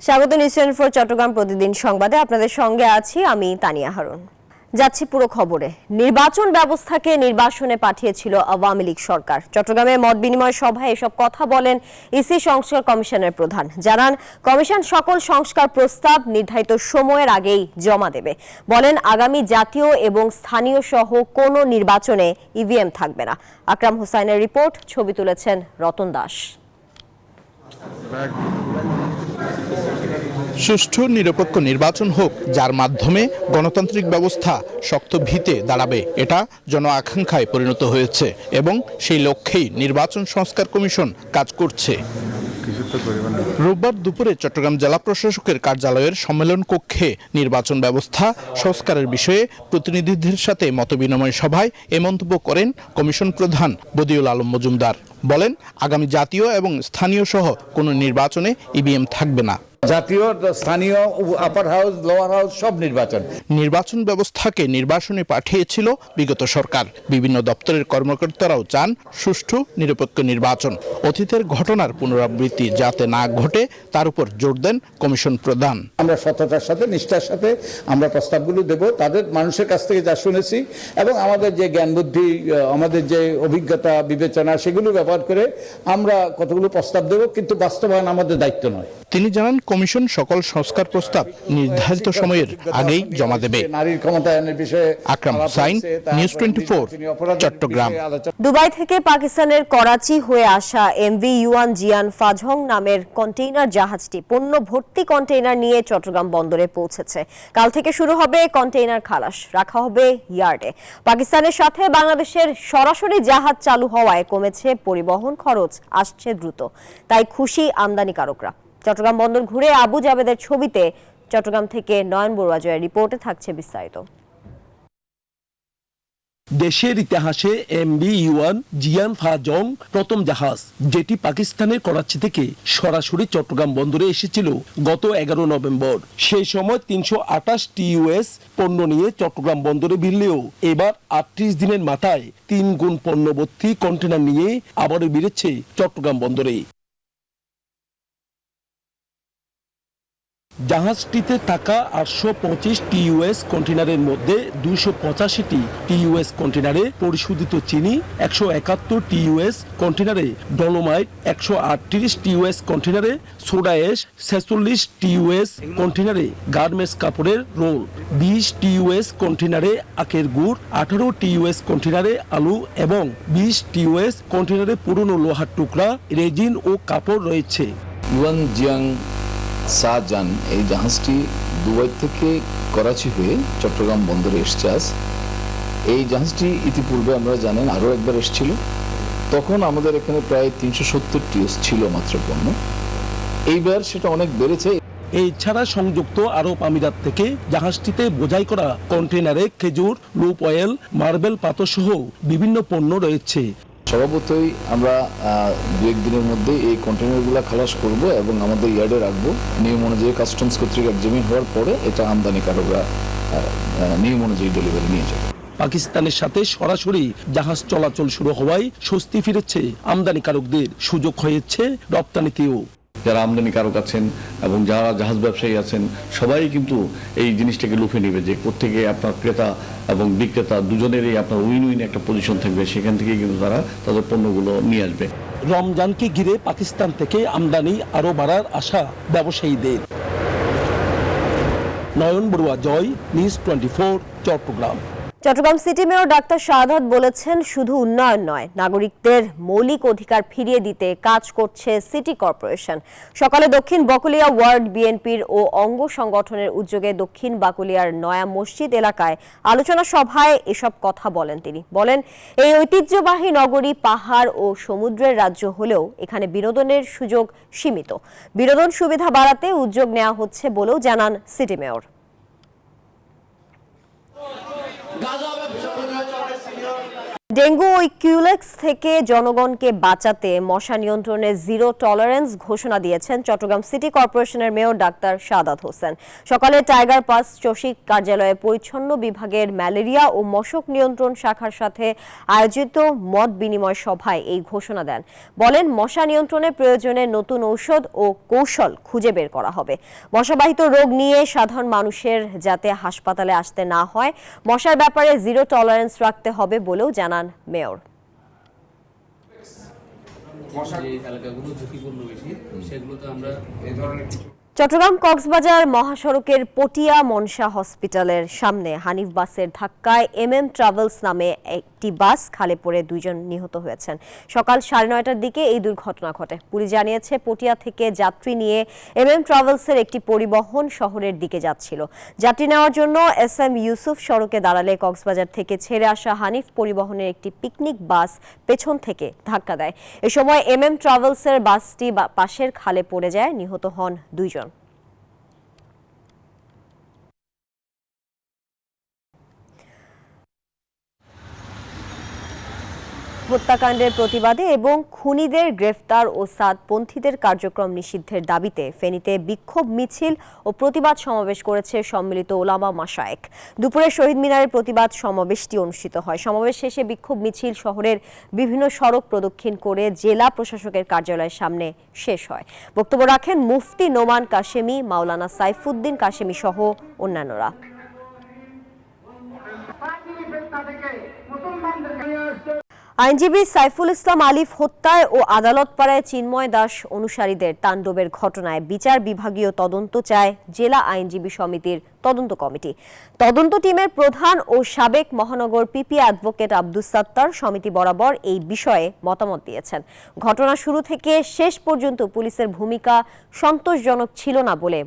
স্বাগত নিউজ 24 চট্টগ্রাম প্রতিদিন সংবাদে আপনাদের সঙ্গে আছি আমি তানিয়া হারুন। যাচ্ছি পুরো খবরে। নির্বাচন ব্যবস্থাকে নির্বাসনে পাঠিয়েছিল আওয়ামী লীগ সরকার। চট্টগ্রামে মত বিনিময় সভায় এসব কথা বলেন ইসি সংস্কার কমিশনের প্রধান। জানান কমিশন সকল সংস্কার প্রস্তাব নির্ধারিত সময়ের আগেই জমা দেবে। বলেন আগামী জাতীয় এবং স্থানীয় সহ কোনো নির্বাচনে ইভিএম থাকবে না। আকরাম হোসাইনের রিপোর্ট, ছবি তুলেছেন রতন দাস। সুষ্ঠু নিরপেক্ষ নির্বাচন হোক, যার মাধ্যমে গণতান্ত্রিক ব্যবস্থা শক্ত ভিতে দাঁড়াবে, এটা জন আকাঙ্ক্ষায় পরিণত হয়েছে এবং সেই লক্ষ্যেই নির্বাচন সংস্কার কমিশন কাজ করছে। রোববার দুপুরে চট্টগ্রাম জেলা প্রশাসকের কার্যালয়ের সম্মেলন কক্ষে নির্বাচন ব্যবস্থা সংস্কারের বিষয়ে প্রতিনিধিদের সাথে মতবিনিময় সভায় এ মন্তব্য করেন কমিশন প্রধান বদিউল আলম মজুমদার। বলেন আগামী জাতীয় এবং স্থানীয় সহ কোনো নির্বাচনে ইভিএম থাকবে না। জাতীয়, স্থানীয়, আপার হাউস, লোয়ার হাউস সব নির্বাচন ব্যবস্থাকে নির্বাসনে পাঠিয়েছিল বিগত সরকার। বিভিন্ন দপ্তরের কর্মকর্তারাও চান সুষ্ঠু নিরপেক্ষ নির্বাচন। অতীতের ঘটনার পুনরাবৃত্তি যাতে না ঘটে তার উপর জোর দেন কমিশন প্রধান। আমরা সততার সাথে, নিষ্ঠার সাথে আমরা প্রস্তাবগুলো দেব, তাদের মানুষের কাছ থেকে যা শুনেছি এবং আমাদের যে জ্ঞান বুদ্ধি, আমাদের যে অভিজ্ঞতা বিবেচনা, সেগুলো ব্যবহার করে আমরা কতগুলো প্রস্তাব দেব, কিন্তু বাস্তবায়ন আমাদের দায়িত্ব নয়। তিনি জানান কমিশন সকল সংস্কার প্রস্তাব নির্ধারিত সময়ের আগেই জমা দেবে। নারীর ক্ষমতায়নের বিষয়ে আকরাম হোসাইন, নিউজ 24, চট্টগ্রাম। দুবাই থেকে পাকিস্তানের করাচি হয়ে আসা এমভি ইউয়ান জিয়ান ফাজং নামের কন্টেইনার জাহাজটি পণ্য ভর্তি কন্টেইনার নিয়ে চট্টগ্রাম বন্দরে পৌঁছেছে। কাল থেকে শুরু হবে কন্টেইনার খালাস, রাখা হবে ইয়ার্ডে। পাকিস্তানের সাথে বাংলাদেশের সরাসরি জাহাজ চালু হওয়ায় কমেছে পরিবহন খরচ, আসছে দ্রুত, তাই খুশি আমদানিকারকরা। চট্টগ্রাম বন্দর ঘুরে আবু জাবেদের ছবিতে চট্টগ্রাম থেকে নয়ন বড়ুয়া জয়ের রিপোর্টে থাকছে বিস্তারিত। দেশের ইতিহাসে এমভি ইউয়ান জিয়ান ফাজং প্রথম জাহাজ, যেটি পাকিস্তানের করাচি থেকে সরাসরি চট্টগ্রাম বন্দরে এসেছিল গত 11 নভেম্বর। সেই সময় 328 TUS পণ্য নিয়ে চট্টগ্রাম বন্দরে ভিড়লেও এবার 38 দিনের মাথায় 3 গুণ পণ্য ভর্তি কন্টেনার নিয়ে আবারও বেড়েছে চট্টগ্রাম বন্দরে। জাহাজটিতে থাকা 825 TUS কন্টেনারের মধ্যে 285টি TUS কন্টেনারে পরিশোধিত চিনি, 171 TUS কন্টেনারে ডলোমাইট, 138 TUS কন্টেনারে সোডা অ্যাশ, 46 TUS কন্টেনারে গার্মেন্টস কাপড়ের রোল, 20 TUS কন্টেনারে আখের গুড়, 18 TUS কন্টেনারে আলু এবং 20 TUS কন্টেনারে পুরনো লোহার টুকরা, রেজিন ও কাপড় রয়েছে। ইউয়ান জিয়াং শাহজাহান এই জাহাজটি দুবাই থেকে করাচি হয়ে চট্টগ্রাম বন্দরে এসছে আজ। এই জাহাজটি ইতিপূর্বে আমরা জানেন আরও একবার এসেছিল, তখন আমাদের এখানে প্রায় 370 TUS ছিল মাত্র পণ্য। এইবার সেটা অনেক বেড়েছে। এছাড়া সংযুক্ত আরব আমিরাত থেকে জাহাজটিতে বোঝাই করা কন্টেনারে খেজুর, লুপ অয়েল, মার্বেল পাথর সহ বিভিন্ন পণ্য রয়েছে। স্বভাবতই আমরা 2-1 দিনের মধ্যে এই কন্টেনারগুলো খালাস করব এবং আমাদের ইয়ার্ডে রাখবো। নিয়ম অনুযায়ী কাস্টমস কর্তৃক এক্সামিন হওয়ার পরে এটা আমদানিকারকরা নিয়ম অনুযায়ী ডেলিভারি নিয়ে যাবে। পাকিস্তানের সাথে সরাসরি জাহাজ চলাচল শুরু হওয়ায় স্বস্তি ফিরেছে আমদানিকারকদের, সুযোগ হয়েছে রপ্তানিতেও। যারা আমদানিকারক আছেন এবং যারা জাহাজ ব্যবসায়ী আছেন সবাই কিন্তু এই জিনিসটাকে লুফে নেবে, যে প্রত্যেকে আপনার ক্রেতা এবং বিক্রেতা দুজনেরই আপনার উইন উইন একটা পজিশন থাকবে, সেখান থেকে কিন্তু তারা তাদের পণ্যগুলো নিয়ে আসবে। রমজানকে ঘিরে পাকিস্তান থেকে আমদানি আরও বাড়ার আশা ব্যবসায়ীদের। Nayan Barua Joy, news 24, Chattogram. Chattogram city mayor doctor Shahadat বলেছেন, শুধু উন্নয়ন নয়, নাগরিকদের মৌলিক অধিকার ফিরিয়ে দিতে কাজ করছে সিটি কর্পোরেশন। সকালে দক্ষিণ বাকুলিয়া ওয়ার্ড বিএনপির ও অঙ্গ সংগঠনের উদ্যোগে দক্ষিণ বাকুলিয়ার নয়া মসজিদ এলাকায় আলোচনা সভায় এসব কথা বলেন তিনি। বলেন এই ঐতিহ্যবাহী নগরী পাহাড় ও সমুদ্রের রাজ্য হলেও এখানে বিনোদনের সুযোগ সীমিত। বিনোদন সুবিধা বাড়াতে উদ্যোগ নেওয়া হচ্ছে বলেও জানান সিটি মেয়র। ডেঙ্গু ও কিউলেক্স থেকে জনগণকে বাঁচাতে মশা নিয়ন্ত্রণে জিরো টলারেন্স ঘোষণা দিয়েছেন চট্টগ্রাম সিটি কর্পোরেশনের মেয়র ডাক্তার শাহাদাত হোসেন। সকালে টাইগার পাস চসিক কার্যালয়ে পরিচ্ছন্ন বিভাগের ম্যালেরিয়া ও মশক নিয়ন্ত্রণ শাখার সাথে আয়োজিত মত বিনিময় সভায় এই ঘোষণা দেন। বলেন, মশা নিয়ন্ত্রণে প্রয়োজনে নতুন ঔষধ ও কৌশল খুঁজে বের করা হবে। মশাবাহিত রোগ নিয়ে সাধারণ মানুষের যাতে হাসপাতালে আসতে না হয়, মশার ব্যাপারে জিরো টলারেন্স রাখতে হবে বলেও জানান মেয়র। চট্টগ্রাম কক্সবাজার মহাসড়কের পটিয়া মনসা হসপিটালের সামনে হানিফ বাসের ধাক্কায় ট্রাভেলস নামে একটি বাস খালে পড়ে 2 জন নিহত হয়েছেন। সকাল 9:30টার দিকে এই দুর্ঘটনা ঘটে। পুলিশ জানিয়েছে, পটিয়া থেকে যাত্রী নিয়ে ট্রাভেলসের একটি পরিবহন শহরের দিকে যাচ্ছিল। যাত্রী নেওয়ার জন্য SM ইউসুফ সড়কে দাঁড়ালে কক্সবাজার থেকে ছেড়ে আসা হানিফ পরিবহনের একটি পিকনিক বাস পেছন থেকে ধাক্কা দেয়। এ সময় ট্রাভেলসের বাসটি পাশের খালে পড়ে যায়, নিহত হন 2 জন। হত্যাকাণ্ডের প্রতিবাদে এবং খুনিদের গ্রেফতার ও সাদপন্থীদের কার্যক্রম নিষিদ্ধের দাবিতে ফেনীতে বিক্ষোভ মিছিল ও প্রতিবাদ সমাবেশ করেছে সম্মিলিত ওলামা মাশায়েখ। দুপুরে শহীদ মিনারের প্রতিবাদ সমাবেশটি অনুষ্ঠিত হয়। সমাবেশ শেষে বিক্ষোভ মিছিল শহরের বিভিন্ন সড়ক প্রদক্ষিণ করে জেলা প্রশাসকের কার্যালয়ের সামনে শেষ হয়। বক্তব্য রাখেন মুফতি নোমান কাশেমি, মাওলানা সাইফুদ্দিন কাশেমি সহ অন্যান্যরা। আইনজীবী সাইফুল ইসলাম আলিফ হত্যায় ও আদালত পাড়ায় চিন্ময় দাস অনুসারীদের তাণ্ডবের ঘটনায় বিচার বিভাগীয় তদন্ত চায় জেলা আইনজীবী সমিতির তদন্ত কমিটি। তদন্ত টিমের প্রধান ও সাবেক মহানগর পিপি অ্যাডভোকেট আব্দুস সাত্তার সমিতি বরাবর এই বিষয়ে মতামত দিয়েছেন। ঘটনা শুরু থেকে শেষ পর্যন্ত পুলিশের ভূমিকা সন্তোষজনক ছিল না বলে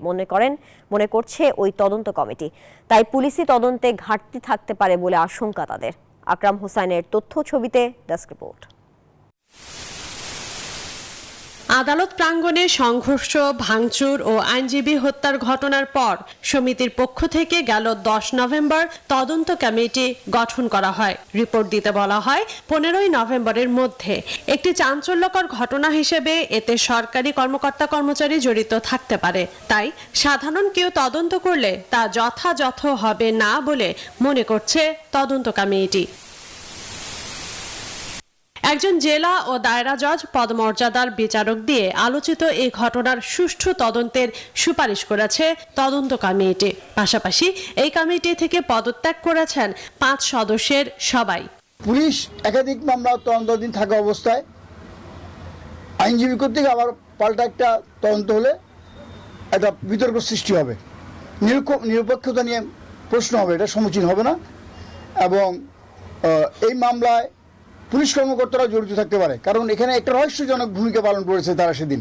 মনে করছে ওই তদন্ত কমিটি। তাই পুলিশি তদন্তে ঘাটতি থাকতে পারে বলে আশঙ্কা তাদের। আকরাম হোসাইনের তথ্য ছবিতে ডেস্ক রিপোর্ট। আদালত প্রাঙ্গণে সংঘর্ষ, ভাঙচুর ও আইনজীবী হত্যার ঘটনার পর সমিতির পক্ষ থেকে গেল 10 নভেম্বর তদন্ত কমিটি গঠন করা হয়। রিপোর্ট দিতে বলা হয় 15 নভেম্বরের মধ্যে। একটি চাঞ্চল্যকর ঘটনা হিসেবে এতে সরকারি কর্মকর্তা-কর্মচারী জড়িত থাকতে পারে। তাই সাধারণ কেউ তদন্ত করলে তা যথাযথ হবে না বলে মনে করছে তদন্ত কমিটি। একজন জেলা ও দায়রা জজ পদমর্যাদার বিচারক দিয়ে আলোচিত এই ঘটনার সুষ্ঠু তদন্তের সুপারিশ করেছে তদন্ত কমিটি। পাশাপাশি এই কমিটি থেকে পদত্যাগ করেছেন 5 সদস্যের সবাই। পুলিশ একাধিক মামলা তদন্তাধীন থাকা অবস্থায় আইনজীবী কর্তৃক আবার পাল্টা একটা তদন্ত হলে একটা বিতর্ক সৃষ্টি হবে, নিরপেক্ষতা নিয়ে প্রশ্ন হবে, এটা সমীচীন হবে না। এবং এই মামলায় পুলিশ কর্মকর্তারা জড়িত থাকতে পারে, কারণ এখানে একটা রহস্যজনক ভূমিকা পালন করেছে তারা সেদিন।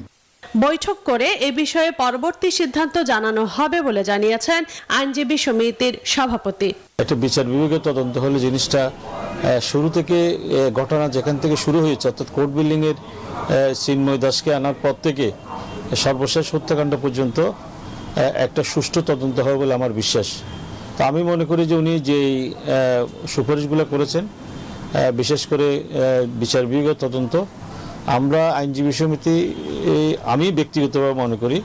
বৈঠক করে এ বিষয়ে পরবর্তী সিদ্ধান্ত জানানো হবে বলে জানিয়েছেন আইনজীবী সমিতির সভাপতি। একটা বিচার বিভাগীয় তদন্ত হলে জিনিসটা শুরু থেকে ঘটনা যেখান থেকে শুরু হয়েছে, অর্থাৎ কোর্ট বিল্ডিং এর চিন্ময় দাসকে আনার পর থেকে সর্বশেষ হত্যাকাণ্ড পর্যন্ত একটা সুষ্ঠু তদন্ত হবে বলে আমার বিশ্বাস। তো আমি মনে করি যে উনি যে সুপারিশগুলো করেছেন, বিশেষ করে বিচার বিভাগীয় তদন্ত, আমরা আইনজীবী সমিতি, আমি ব্যক্তিগতভাবে মনে করি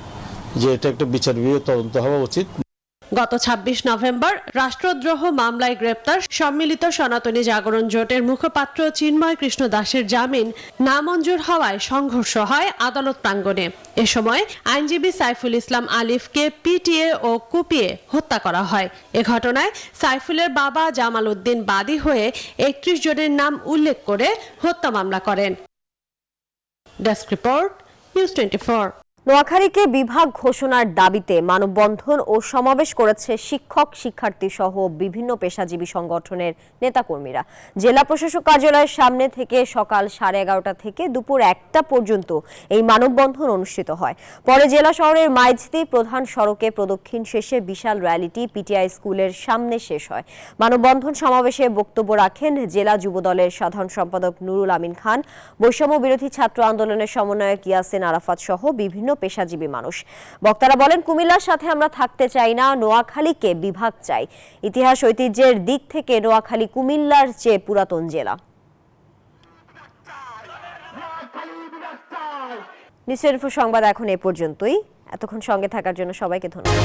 যে এটা একটা বিচার বিভাগীয় তদন্ত হওয়া উচিত। গত 26 নভেম্বর রাষ্ট্রদ্রোহ মামলায় গ্রেপ্তার সম্মিলিত সনাতনী জাগরণ জোটের মুখপাত্র চিন্ময় কৃষ্ণ দাসের জামিন নামঞ্জুর হওয়ায় সংঘর্ষ হয় আদালত প্রাঙ্গণে। এ সময় আইনজীবী সাইফুল ইসলাম আলিফকে পিটিয়ে ও কুপিয়ে হত্যা করা হয়। এ ঘটনায় সাইফুলের বাবা জামাল উদ্দিন বাদী হয়ে 31 জনের নাম উল্লেখ করে হত্যা মামলা করেন। Desk report, news 24। নোয়াখালীকে বিভাগ ঘোষণার দাবিতে মানববন্ধন ও সমাবেশ করেছে শিক্ষক, শিক্ষার্থী সহ বিভিন্ন পেশাজীবী সংগঠনের নেতাকর্মীরা। জেলা প্রশাসক কার্যালয়ের সামনে থেকে সকাল 11:30 থেকে দুপুর 1টা পর্যন্ত এই মানববন্ধন অনুষ্ঠিত হয়। পরে জেলা শহরের মাইজদি প্রধান সড়কে প্রদক্ষিণ শেষে বিশাল র্যালিটি পিটিআই স্কুলের সামনে শেষ হয়। মানববন্ধন সমাবেশে বক্তব্য রাখেন জেলা যুবদলের সাধারণ সম্পাদক নুরুল আমিন খান, বৈষম্য বিরোধী ছাত্র আন্দোলনের সমন্বয়ক ইয়াসিন আরাফাত সহ বিভিন্ন পেশাজীবী মানুষ। বক্তারা বলেন, কুমিল্লার সাথে আমরা থাকতে চাই না, নোয়াখালীকে বিভাগ চাই। ইতিহাস ঐতিহ্যের দিক থেকে নোয়াখালী কুমিল্লার চেয়ে পুরাতন জেলা। নিউজ 24 সংবাদ এখন এ পর্যন্তই। এতক্ষণ সঙ্গে থাকার জন্য সবাইকে ধন্যবাদ।